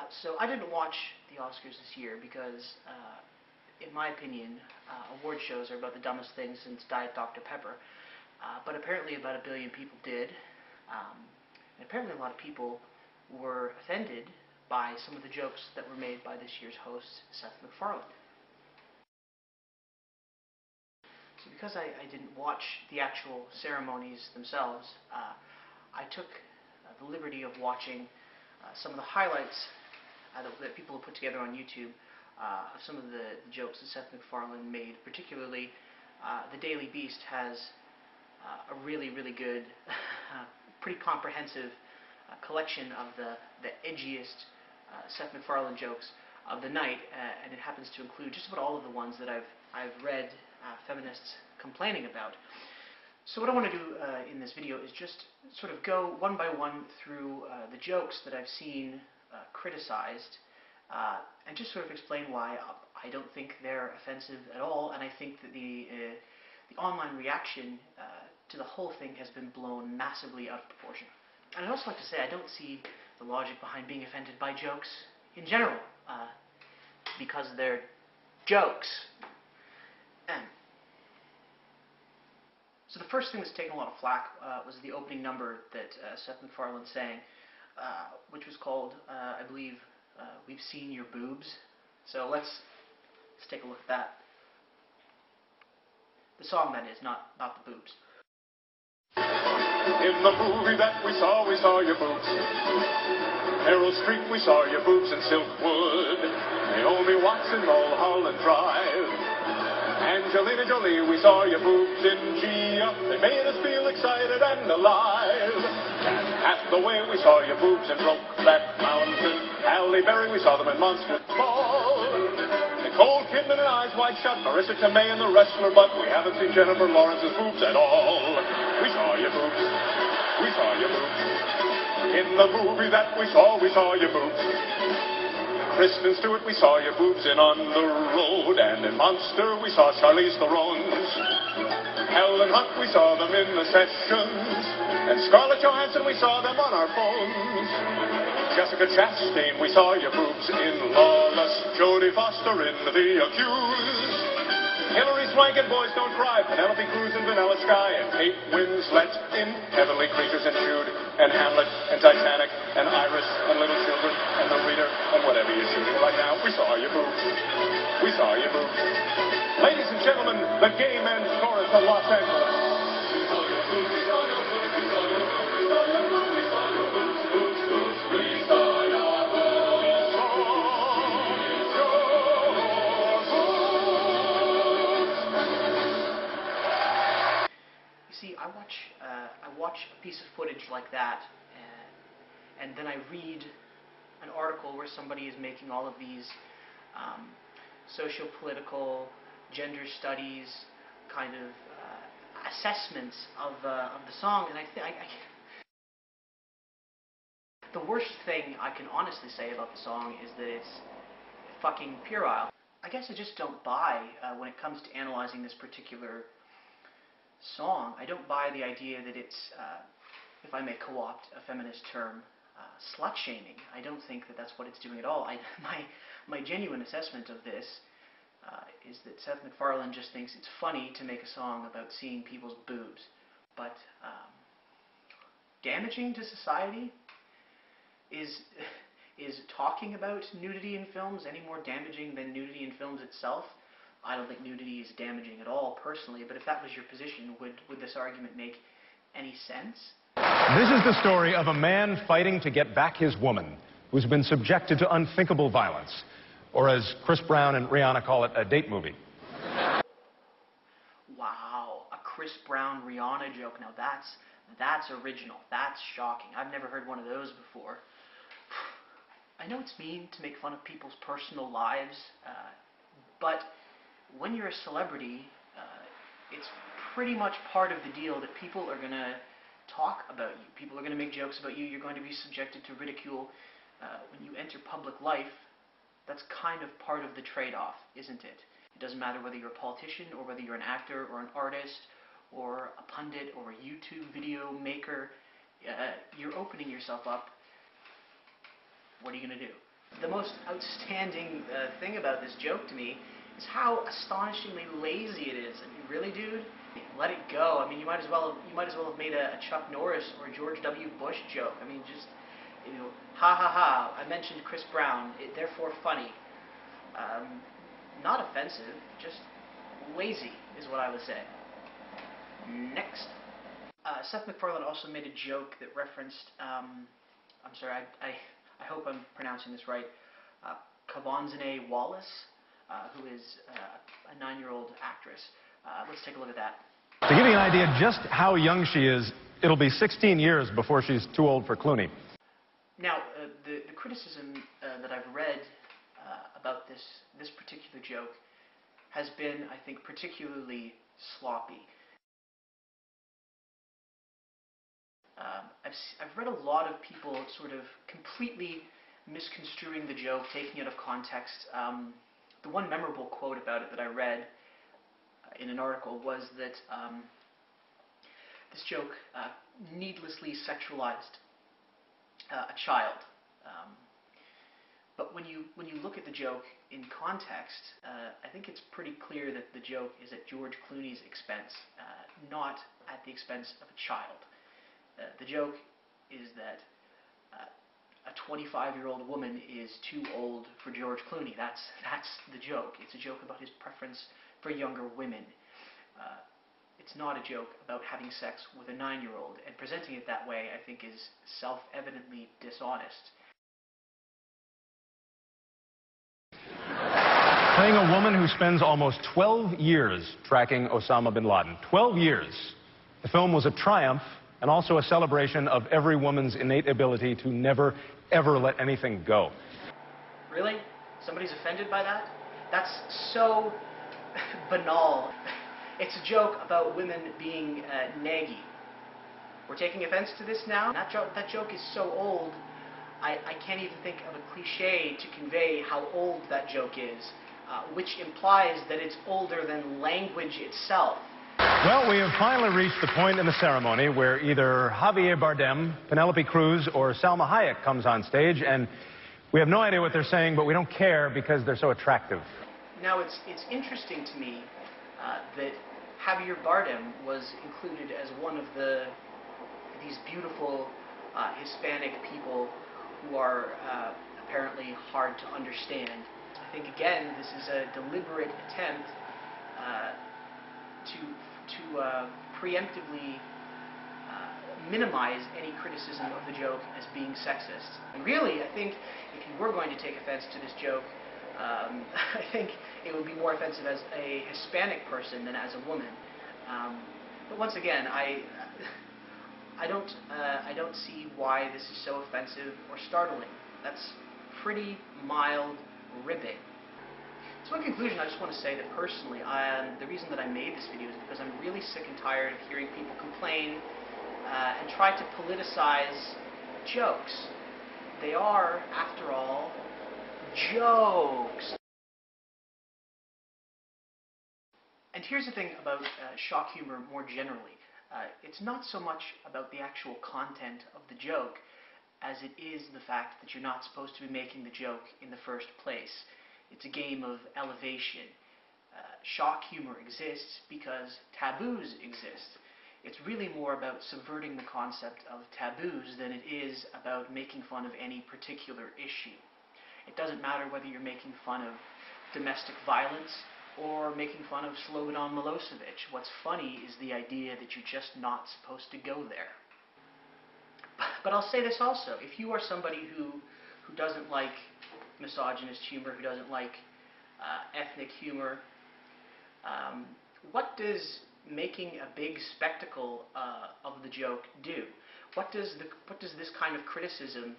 So I didn't watch the Oscars this year because, in my opinion, award shows are about the dumbest thing since Diet Dr. Pepper. But apparently about 1 billion people did. And apparently a lot of people were offended by some of the jokes that were made by this year's host, Seth MacFarlane. So because I didn't watch the actual ceremonies themselves, I took the liberty of watching some of the highlights that people have put together on YouTube of some of the jokes that Seth MacFarlane made. Particularly, the Daily Beast has a really, really good, pretty comprehensive collection of the edgiest Seth MacFarlane jokes of the night, and it happens to include just about all of the ones that I've read feminists complaining about. So what I want to do in this video is just sort of go one by one through the jokes that I've seen criticized, and just sort of explain why I don't think they're offensive at all, and I think that the online reaction to the whole thing has been blown massively out of proportion. And I'd also like to say I don't see the logic behind being offended by jokes in general, because they're jokes. So the first thing that's taken a lot of flack was the opening number that Seth MacFarlane sang, which was called, I believe, We've Seen Your Boobs. So let's take a look at that. The song, that is, not the boobs. In the movie that we saw your boobs. Meryl Streep, we saw your boobs in Silkwood. Naomi Watts in Mulholland Drive. Angelina Jolie, we saw your boobs in G-Up. They made us feel excited and alive. And Hathaway, we saw your boobs in Brokeback Mountain. Halle Berry, we saw them in Monster Ball. Nicole Kidman and Eyes Wide Shut. Marissa Tomei and The Wrestler, but we haven't seen Jennifer Lawrence's boobs at all. We saw your boobs. We saw your boobs. In the movie that we saw your boobs. Kristen Stewart, we saw your boobs in On the Road, and in Monster we saw Charlize Theron's. Helen Hunt, we saw them in The Sessions, and Scarlett Johansson, we saw them on our phones. Jessica Chastain, we saw your boobs in Lawless, Jodie Foster in The Accused, Hilary Swank in Boys Don't Cry, Penelope Cruz in Vanilla Sky, and Kate Winslet in Heavenly Creatures and Jude, and Hamlet, and Titanic, and Iris, and Little Children, and The Reader, and whatever you're shooting right now. We saw your boobs. We saw your boobs. Ladies and gentlemen, the Gay Men's Chorus of Los Angeles. See, I watch a piece of footage like that, and then I read an article where somebody is making all of these socio-political, gender studies kind of assessments of the song, and the worst thing I can honestly say about the song is that it's fucking puerile. I guess I just don't buy, when it comes to analyzing this particular song, I don't buy the idea that it's, if I may co-opt a feminist term, slut-shaming. I don't think that that's what it's doing at all. My genuine assessment of this is that Seth MacFarlane just thinks it's funny to make a song about seeing people's boobs. But damaging to society? Is talking about nudity in films any more damaging than nudity in films itself? I don't think nudity is damaging at all, personally, but if that was your position, would this argument make any sense? This is the story of a man fighting to get back his woman who's been subjected to unthinkable violence, or as Chris Brown and Rihanna call it, a date movie. Wow, a Chris Brown Rihanna joke. Now that's original. That's shocking. I've never heard one of those before. I know it's mean to make fun of people's personal lives, but when you're a celebrity, it's pretty much part of the deal that people are going to talk about you. People are going to make jokes about you. You're going to be subjected to ridicule. When you enter public life, that's kind of part of the trade-off, isn't it? It doesn't matter whether you're a politician or whether you're an actor or an artist or a pundit or a YouTube video maker. You're opening yourself up. What are you going to do? The most outstanding thing about this joke to me is how astonishingly lazy it is. I mean, really, dude? Let it go. I mean, you might as well have made a Chuck Norris or a George W. Bush joke. I mean, just, you know, ha ha ha. I mentioned Chris Brown, therefore funny. Not offensive, just lazy is what I would say. Next. Seth MacFarlane also made a joke that referenced, I'm sorry, I hope I'm pronouncing this right, Kavanzane Wallace, who is a 9-year-old actress. Let's take a look at that. To give you an idea just how young she is, it'll be 16 years before she's too old for Clooney. Now, the criticism that I've read about this particular joke has been, I think, particularly sloppy. I've read a lot of people sort of completely misconstruing the joke, taking it out of context. The one memorable quote about it that I read in an article was that this joke needlessly sexualized a child. But when you look at the joke in context, I think it's pretty clear that the joke is at George Clooney's expense, not at the expense of a child. The joke is that a 25-year-old woman is too old for George Clooney. That's the joke. It's a joke about his preference for younger women. It's not a joke about having sex with a 9-year-old, and presenting it that way, I think, is self-evidently dishonest. Playing a woman who spends almost 12 years tracking Osama bin Laden. 12 years. The film was a triumph and also a celebration of every woman's innate ability to never, ever let anything go. Really? Somebody's offended by that? That's so banal. It's a joke about women being naggy. We're taking offense to this now? That joke is so old, I can't even think of a cliche to convey how old that joke is, which implies that it's older than language itself. Well, we have finally reached the point in the ceremony where either Javier Bardem, Penelope Cruz, or Salma Hayek comes on stage, and we have no idea what they're saying, but we don't care because they're so attractive. Now, it's interesting to me that Javier Bardem was included as one of these beautiful Hispanic people who are apparently hard to understand. I think, again, this is a deliberate attempt to preemptively minimize any criticism of the joke as being sexist. And really, I think if you were going to take offense to this joke, I think it would be more offensive as a Hispanic person than as a woman. But once again, I don't see why this is so offensive or startling. That's pretty mild ribbing. So in conclusion, I just want to say that personally, the reason that I made this video is because I'm really sick and tired of hearing people complain and try to politicize jokes. They are, after all, jokes. And here's the thing about shock humor more generally. It's not so much about the actual content of the joke as it is the fact that you're not supposed to be making the joke in the first place. It's a game of elevation. Shock humor exists because taboos exist. It's really more about subverting the concept of taboos than it is about making fun of any particular issue. It doesn't matter whether you're making fun of domestic violence or making fun of Slobodan Milosevic. What's funny is the idea that you're just not supposed to go there. But I'll say this also. If you are somebody who doesn't like misogynist humor, who doesn't like ethnic humor, what does making a big spectacle of the joke do? What does this kind of criticism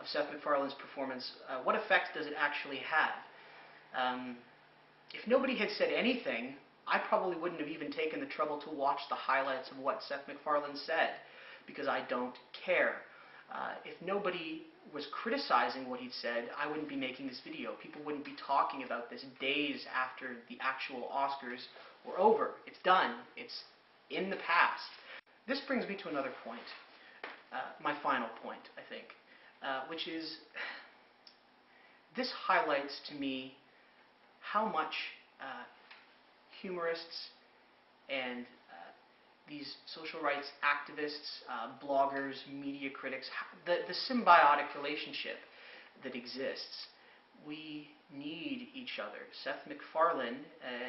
of Seth MacFarlane's performance, what effect does it actually have? If nobody had said anything, I probably wouldn't have even taken the trouble to watch the highlights of what Seth MacFarlane said, because I don't care. If nobody was criticizing what he'd said, I wouldn't be making this video. People wouldn't be talking about this days after the actual Oscars were over. It's done. It's in the past. This brings me to another point, my final point, I think, which is This highlights to me how much humorists and these social rights activists, bloggers, media critics, the symbiotic relationship that exists. We need each other. Seth MacFarlane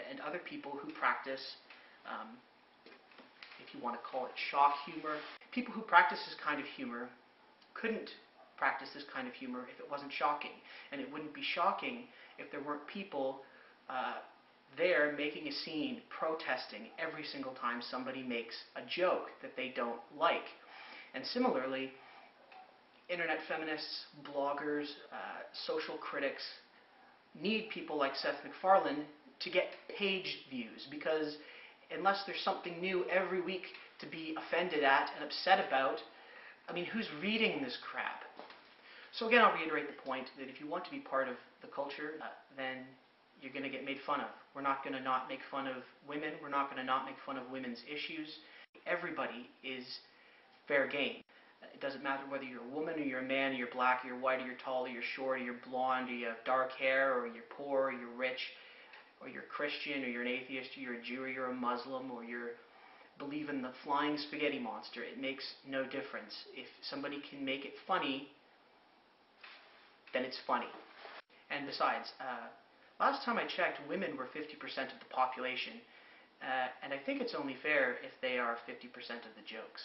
and other people who practice, if you want to call it shock humor, people who practice this kind of humor couldn't practice this kind of humor if it wasn't shocking. And it wouldn't be shocking if there weren't people there making a scene, protesting every single time somebody makes a joke that they don't like. And similarly, internet feminists, bloggers, social critics need people like Seth MacFarlane to get page views, because unless there's something new every week to be offended at and upset about, I mean, who's reading this crap? So again, I'll reiterate the point that if you want to be part of the culture, then you're going to get made fun of. We're not going to not make fun of women. We're not going to not make fun of women's issues. Everybody is fair game. It doesn't matter whether you're a woman or you're a man, or you're black, or you're white, or you're tall, or you're short, or you're blonde, or you have dark hair, or you're poor, or you're rich, or you're Christian, or you're an atheist, or you're a Jew, or you're a Muslim, or you believe in the flying spaghetti monster. It makes no difference. If somebody can make it funny, then it's funny. And besides, last time I checked, women were 50% of the population, and I think it's only fair if they are 50% of the jokes.